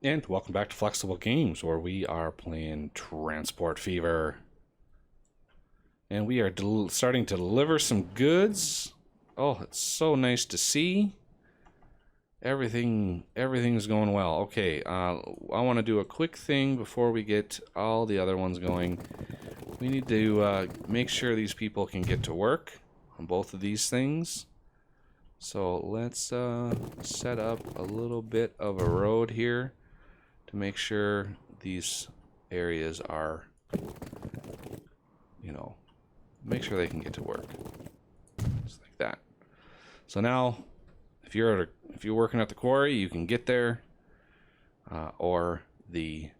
And welcome back to Flexible Games, where we are playing Transport Fever. And we are starting to deliver some goods. Oh, it's so nice to see. Everything's going well. Okay, I want to do a quick thing before we get all the other ones going. We need to make sure these people can get to work on both of these things. So let's set up a little bit of a road here to make sure these areas are, make sure they can get to work. Just like that. So now, if you're working at the quarry, you can get there, or the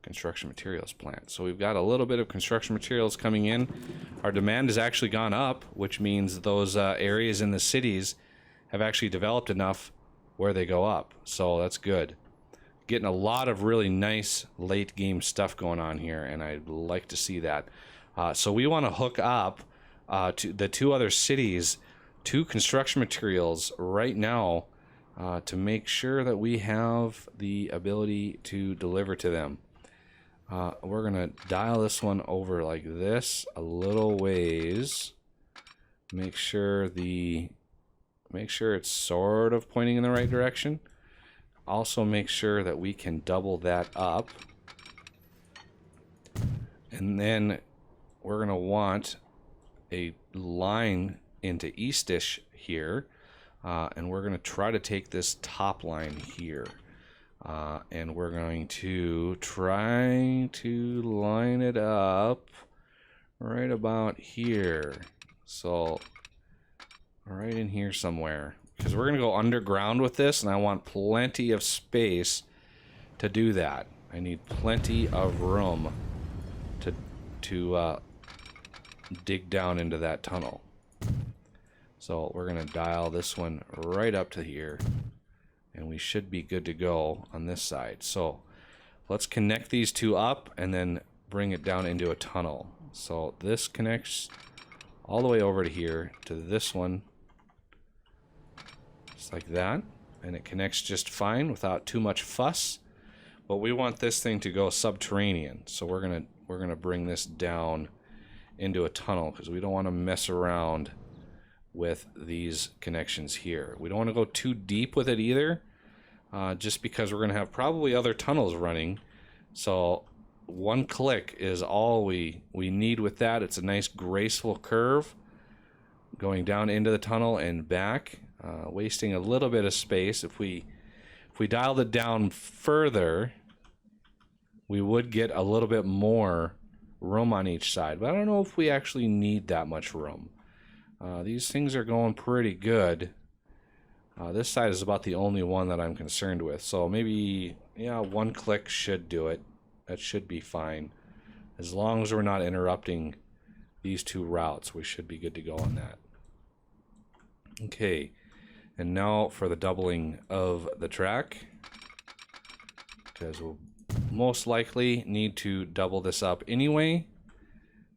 construction materials plant. So we've got a little bit of construction materials coming in. Our demand has actually gone up, which means those areas in the cities have actually developed enough where they go up. So that's good. Getting a lot of really nice late game stuff going on here, and I'd like to see that. So we want to hook up to the two other cities to construction materials right now to make sure that we have the ability to deliver to them. We're gonna dial this one over like this a little ways. Make sure it's sort of pointing in the right direction. Also make sure that we can double that up. And then we're going to want a line into Eastish here. And we're going to try to take this top line here. And we're going to try to line it up right about here. So right in here somewhere. Because we're going to go underground with this, and I want plenty of space to do that. I need plenty of room to dig down into that tunnel. So we're going to dial this one right up to here, and we should be good to go on this side. So let's connect these two up and then bring it down into a tunnel. So this connects all the way over to here to this one. Like that, and it connects just fine without too much fuss. But we want this thing to go subterranean, so we're gonna bring this down into a tunnel because we don't want to mess around with these connections here. We don't want to go too deep with it either, just because we're gonna have probably other tunnels running. So one click is all we need with that. It's a nice graceful curve going down into the tunnel and back. Wasting a little bit of space. If we dialed it down further, we would get a little bit more room on each side. But I don't know if we actually need that much room. These things are going pretty good. This side is about the only one that I'm concerned with. So maybe, yeah, one click should do it. That should be fine. As long as we're not interrupting these two routes, we should be good to go on that. Okay. And now for the doubling of the track, because we'll most likely need to double this up anyway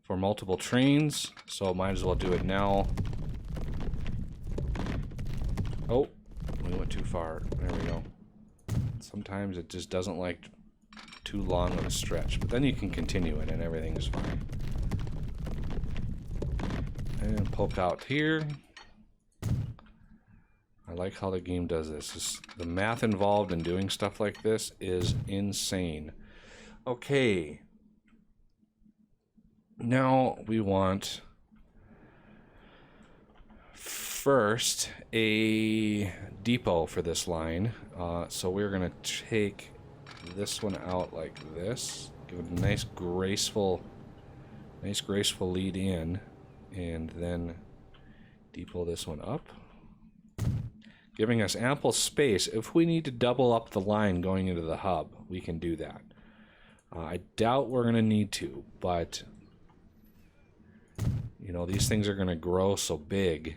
for multiple trains, so might as well do it now. Oh, we went too far. There we go. Sometimes it just doesn't like too long of a stretch, but then you can continue it and everything is fine. And poke out here. I like how the game does this. The math involved in doing stuff like this is insane. Okay. Now we want first a depot for this line. So we're going to take this one out like this. Give it a nice graceful lead in. And then depot this one up, giving us ample space. If we need to double up the line going into the hub, we can do that. I doubt we're going to need to, but these things are going to grow so big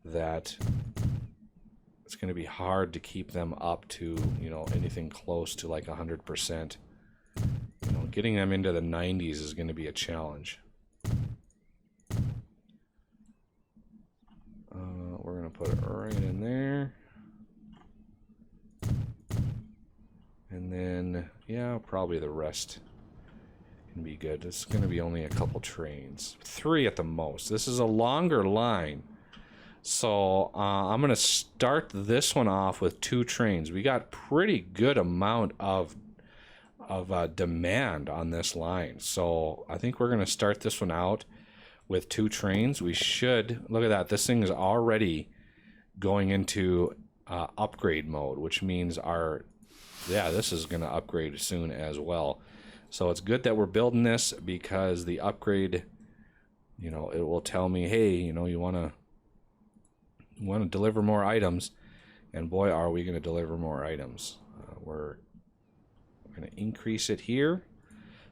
that it's going to be hard to keep them up to, anything close to like 100%. Getting them into the 90s is going to be a challenge. We're going to put it right in there. And then, yeah, probably the rest can be good. It's going to be only a couple trains. 3 at the most. This is a longer line. So I'm going to start this one off with 2 trains. We got pretty good amount of demand on this line. So I think we're going to start this one out with 2 trains. We should, look at that. This thing is already going into upgrade mode, which means this is going to upgrade soon as well. So it's good that we're building this, because the upgrade, you know, it will tell me, hey, you know, you want to deliver more items, and boy, are we going to deliver more items. We're going to increase it here.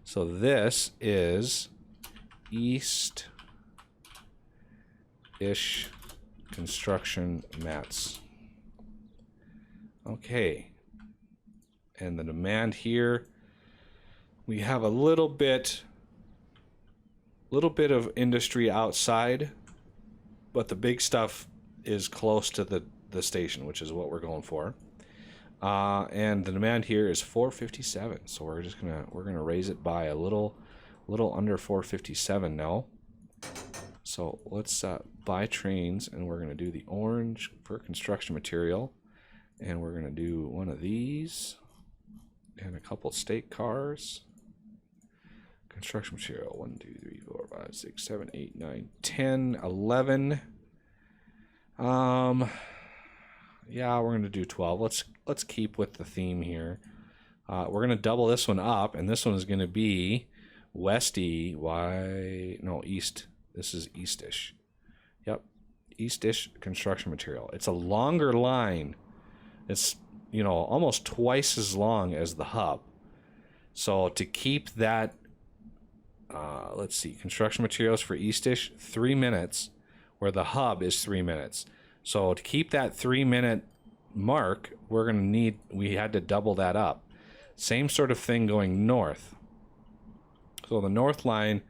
So this is East-ish construction mats. Okay. And the demand here, we have a little bit of industry outside, but the big stuff is close to the station, which is what we're going for. And the demand here is 457, so we're gonna raise it by a little under 457 now. So let's buy trains, and we're gonna do the orange for construction material, and we're gonna do one of these and a couple state cars. Construction material 1, 2, 3, 4, 5, 6, 7, 8, 9, 10, 11. Yeah, we're gonna do 12. Let's keep with the theme here. We're gonna double this one up, and this one is gonna be east. This is east-ish. Yep, east-ish construction material. It's a longer line. It's, you know, almost twice as long as the hub. So to keep that, let's see, construction materials for east-ish 3 minutes, where the hub is 3 minutes. So to keep that 3-minute mark, we had to double that up. Same sort of thing going north. So the north line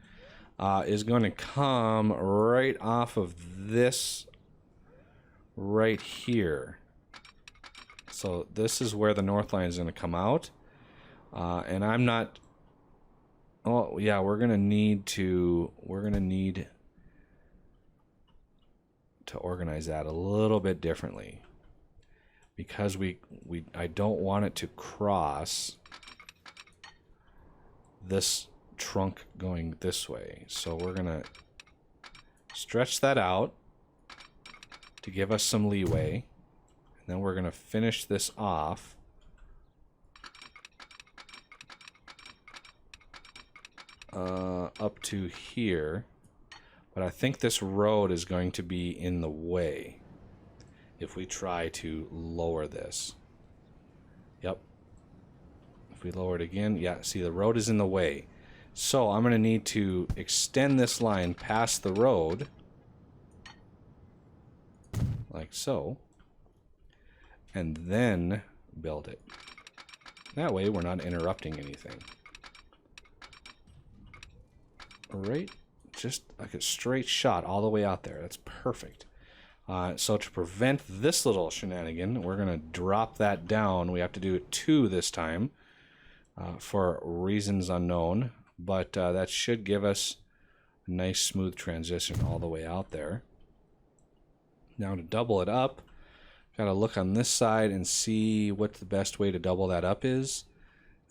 is going to come right off of this right here. So this is where the north line is going to come out. And I'm not, oh yeah, we're going to need to organize that a little bit differently, because I don't want it to cross this trunk going this way. So we're gonna stretch that out to give us some leeway, and then we're gonna finish this off up to here. But I think this road is going to be in the way if we try to lower this. Yep. If we lower it again, yeah, see, the road is in the way. So I'm going to need to extend this line past the road, like so, and then build it. That way we're not interrupting anything. All right. Just like a straight shot all the way out there. That's perfect. So to prevent this little shenanigan, we're going to drop that down. We have to do it 2 this time for reasons unknown. But that should give us a nice smooth transition all the way out there. Now to double it up, got to look on this side and see what the best way to double that up is.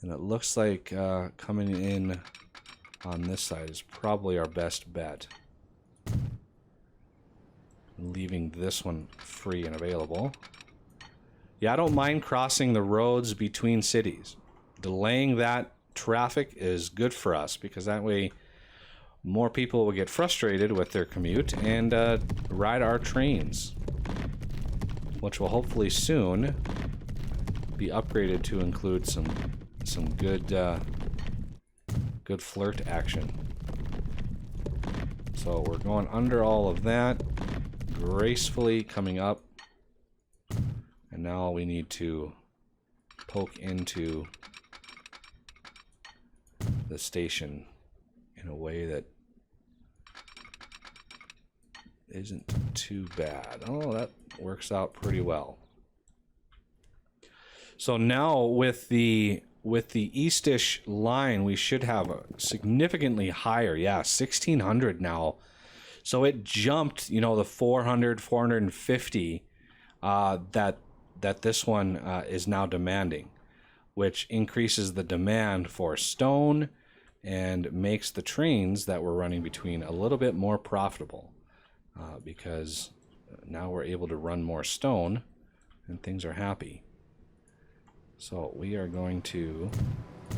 And it looks like coming in on this side is probably our best bet. Leaving this one free and available. Yeah, I don't mind crossing the roads between cities. Delaying that traffic is good for us, because that way more people will get frustrated with their commute and ride our trains, which will hopefully soon be upgraded to include some good good flirt action. So we're going under all of that, gracefully coming up, and now we need to poke into the station in a way that isn't too bad. Oh, that works out pretty well. So now with the with the eastish line, we should have a significantly higher. Yeah, 1600 now. So it jumped, you know, the 400, 450 that this one is now demanding, which increases the demand for stone and makes the trains that we're running between a little bit more profitable because now we're able to run more stone and things are happy. So we are going to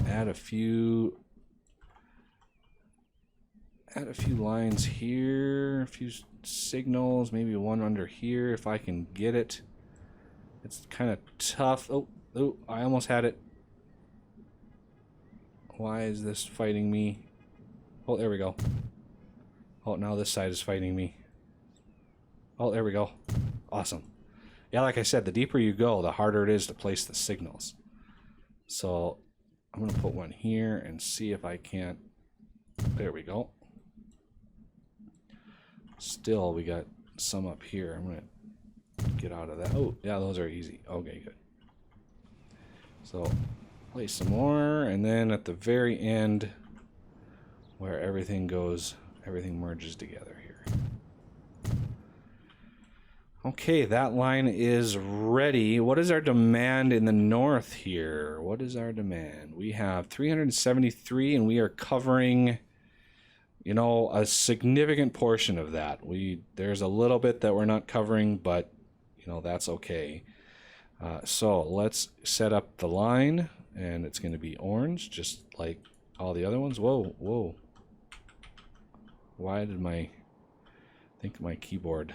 add a few lines here, a few signals, maybe one under here if I can get it. It's kind of tough. Oh, I almost had it. Why is this fighting me? Oh, there we go. Oh, now this side is fighting me. Oh, there we go. Awesome. Yeah, like I said, the deeper you go, the harder it is to place the signals. So I'm going to put one here and see if I can't. There we go. Still, we got some up here. I'm going to get out of that. Oh, yeah, those are easy. Okay, good. So place some more, and then at the very end, where everything goes, everything merges together here. Okay, that line is ready. What is our demand in the north here? What is our demand? We have 373, and we are covering, you know, a significant portion of that. There's a little bit that we're not covering, but, you know, that's okay. So let's set up the line, and it's going to be orange, just like all the other ones. Whoa, whoa. Why did I think my keyboard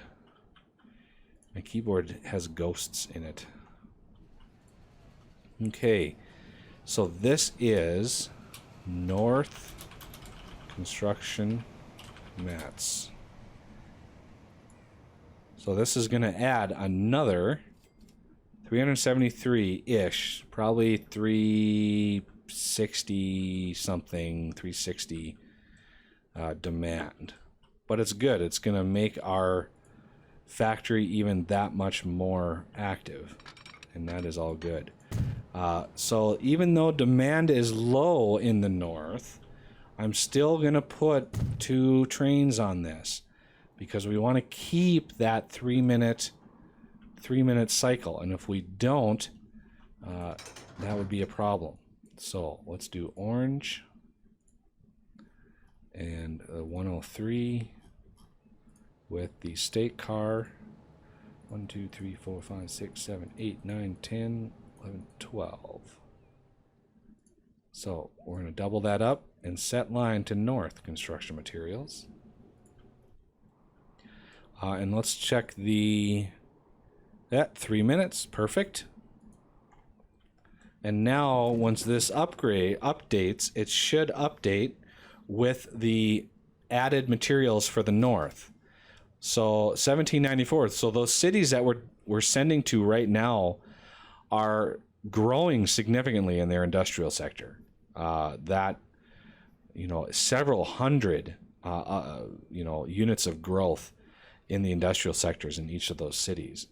has ghosts in it. Okay, so this is North Construction Mats. So this is going to add another 373-ish, probably 360 something, 360 demand. But it's good. It's going to make our factory even that much more active, and that is all good. So even though demand is low in the north, I'm still going to put 2 trains on this because we want to keep that 3-minute cycle, and if we don't, that would be a problem. So let's do orange and 103 with the state car. 1, 2, 3, 4, 5, 6, 7, 8, 9, 10, 11, 12. So we're going to double that up and set line to North Construction Materials. And let's check the 3 minutes. Perfect. And now once this updates, it should update with the added materials for the north. So 1794. So those cities that we're sending to right now are growing significantly in their industrial sector. That, you know, several hundred, you know, units of growth in the industrial sectors in each of those cities.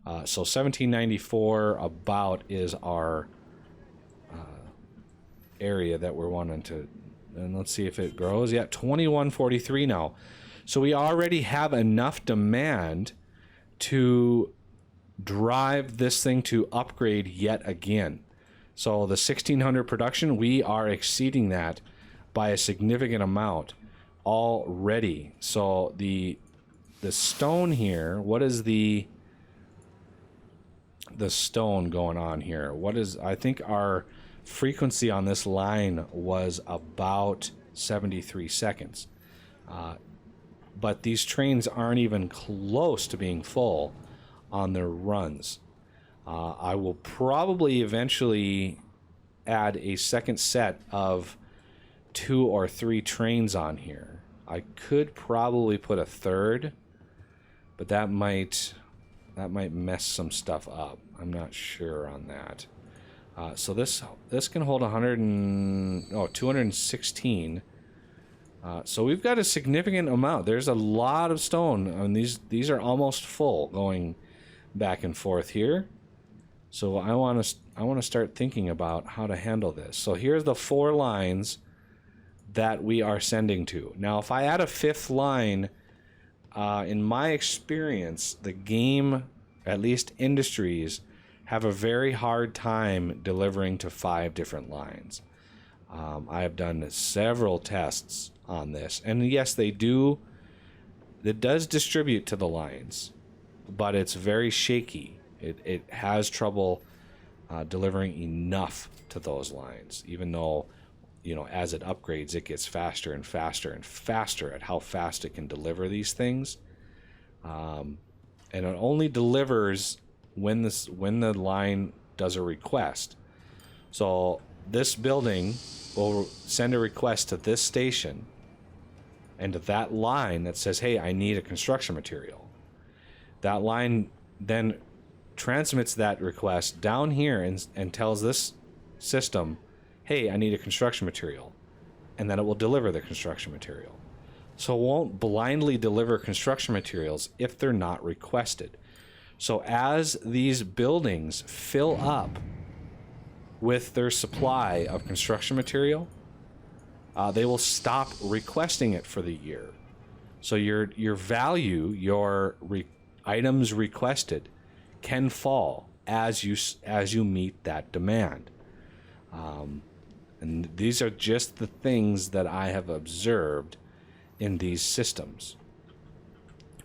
So 1794 about is our area that we're wanting to, and let's see if it grows. Yeah, 2143 now. So we already have enough demand to drive this thing to upgrade yet again. So the 1600 production, we are exceeding that by a significant amount already. So the stone here, what is the stone going on here? What is, I think our frequency on this line was about 73 seconds. But these trains aren't even close to being full on their runs. I will probably eventually add a second set of 2 or 3 trains on here. I could probably put a third, but that might mess some stuff up. I'm not sure on that. So this can hold 216. So we've got a significant amount. There's a lot of stone. I mean, these are almost full going back and forth here. So I want to start thinking about how to handle this. So here's the 4 lines that we are sending to. Now, if I add a 5th line, in my experience, the game, at least industries, have a very hard time delivering to 5 different lines. I have done several tests on this, and yes, they do. It does distribute to the lines, but it's very shaky. It has trouble delivering enough to those lines, even though, you know, as it upgrades, it gets faster and faster and faster at how fast it can deliver these things. And it only delivers when the line does a request. So this building will send a request to this station and to that line that says, hey, I need a construction material. That line then transmits that request down here and tells this system, hey, I need a construction material. And then it will deliver the construction material. So it won't blindly deliver construction materials if they're not requested. So as these buildings fill up with their supply of construction material, they will stop requesting it for the year. So your value, your items requested, can fall as you meet that demand. And these are just the things that I have observed in these systems.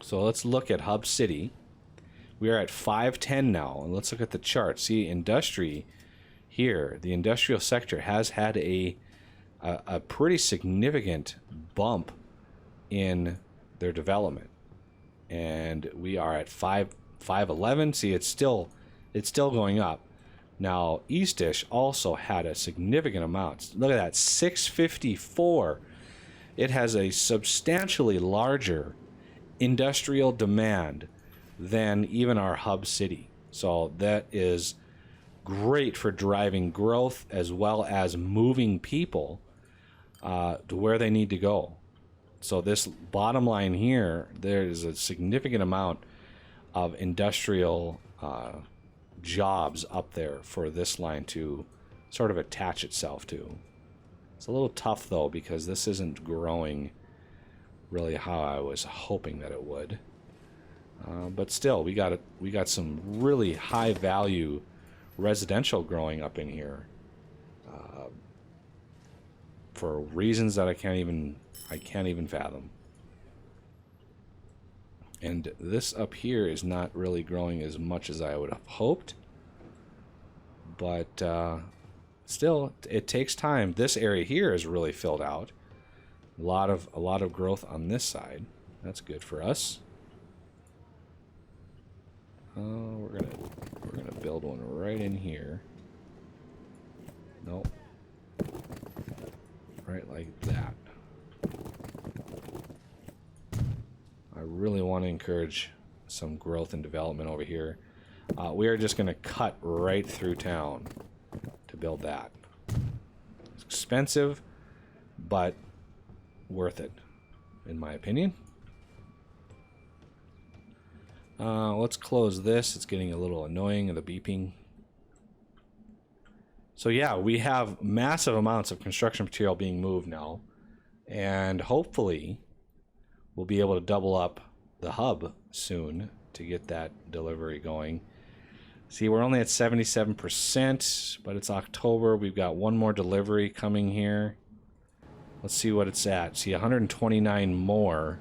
So let's look at Hub City. We are at 510 now, and let's look at the chart. See, industry here, the industrial sector has had a pretty significant bump in their development, and we are at 511. See, it's still going up. Now, Eastish also had a significant amount. Look at that, 654. It has a substantially larger industrial demand than even our hub city. So that is great for driving growth as well as moving people to where they need to go. So this bottom line here, there is a significant amount of industrial jobs up there for this line to sort of attach itself to. It's a little tough though, because this isn't growing really how I was hoping that it would. But still, we got some really high value residential growing up in here for reasons that I can't even fathom. And this up here is not really growing as much as I would have hoped, but still, it takes time. This area here is really filled out. A lot of growth on this side. That's good for us. We're gonna build one right in here. Nope. Right like that. I really want to encourage some growth and development over here. We are just gonna cut right through town to build that. It's expensive, but worth it, in my opinion. Let's close this. It's getting a little annoying, the beeping. So yeah, we have massive amounts of construction material being moved now, and hopefully we'll be able to double up the hub soon to get that delivery going. See, we're only at 77%, but it's October. We've got one more delivery coming here. Let's see what it's at. See, 129 more.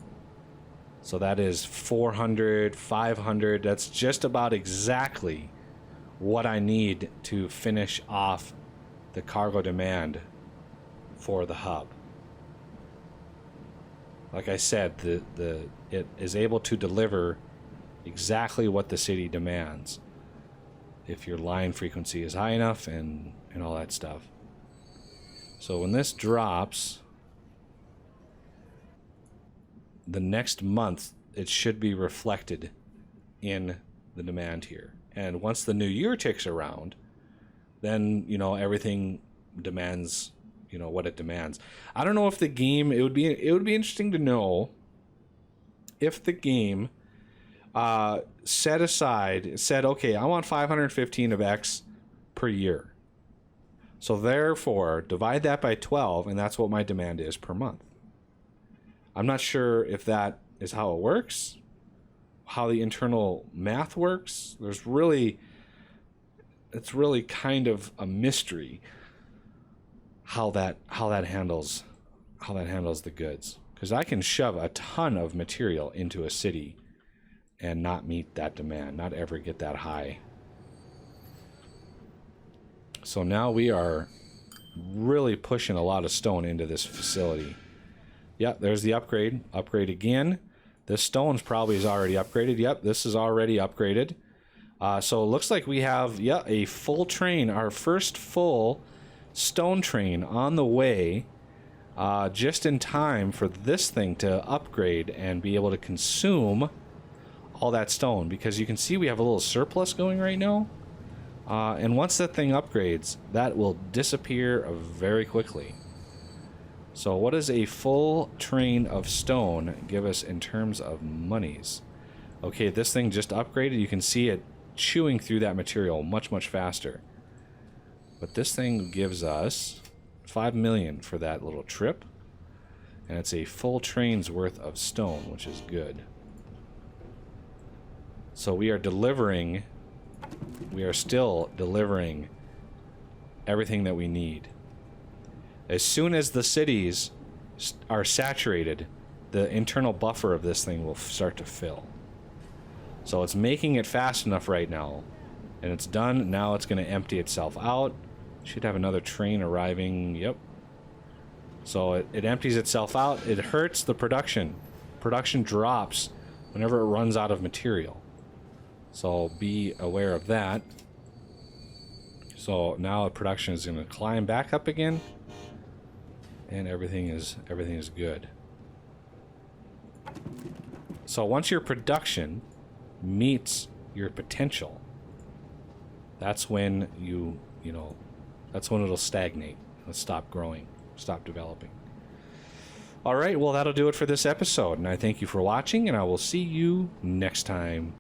So that is 400, 500. That's just about exactly what I need to finish off the cargo demand for the hub. Like I said, it is able to deliver exactly what the city demands if your line frequency is high enough and all that stuff. So when this drops, the next month it should be reflected in the demand here. And once the new year ticks around, then, you know, everything demands, you know, what it demands. I don't know if the game, it would be interesting to know if the game said, okay, I want 515 of X per year. So therefore, divide that by 12, and that's what my demand is per month. I'm not sure if that is how it works, how the internal math works. It's really kind of a mystery how that handles the goods. Because I can shove a ton of material into a city and not meet that demand, not ever get that high. So now we are really pushing a lot of stone into this facility. Yep, there's the upgrade. Upgrade again. This stone's probably is already upgraded. Yep, this is already upgraded. So it looks like we have, a full train, our first full stone train on the way, just in time for this thing to upgrade and be able to consume all that stone. Because you can see we have a little surplus going right now. And once that thing upgrades, that will disappear very quickly. So what does a full train of stone give us in terms of monies? Okay, this thing just upgraded. You can see it chewing through that material much, much faster. But this thing gives us 5 million for that little trip. And it's a full train's worth of stone, which is good. So we are delivering... We are still delivering everything that we need. As soon as the cities are saturated, the internal buffer of this thing will start to fill. So it's making it fast enough right now. And it's done. Now it's going to empty itself out. Should have another train arriving. Yep. So it empties itself out. It hurts the production. Production drops whenever it runs out of material. So be aware of that. So now the production is going to climb back up again, and everything is good. So once your production meets your potential, that's when that's when it'll stagnate. It'll stop growing, stop developing. All right, well, that'll do it for this episode, and I thank you for watching, and I will see you next time.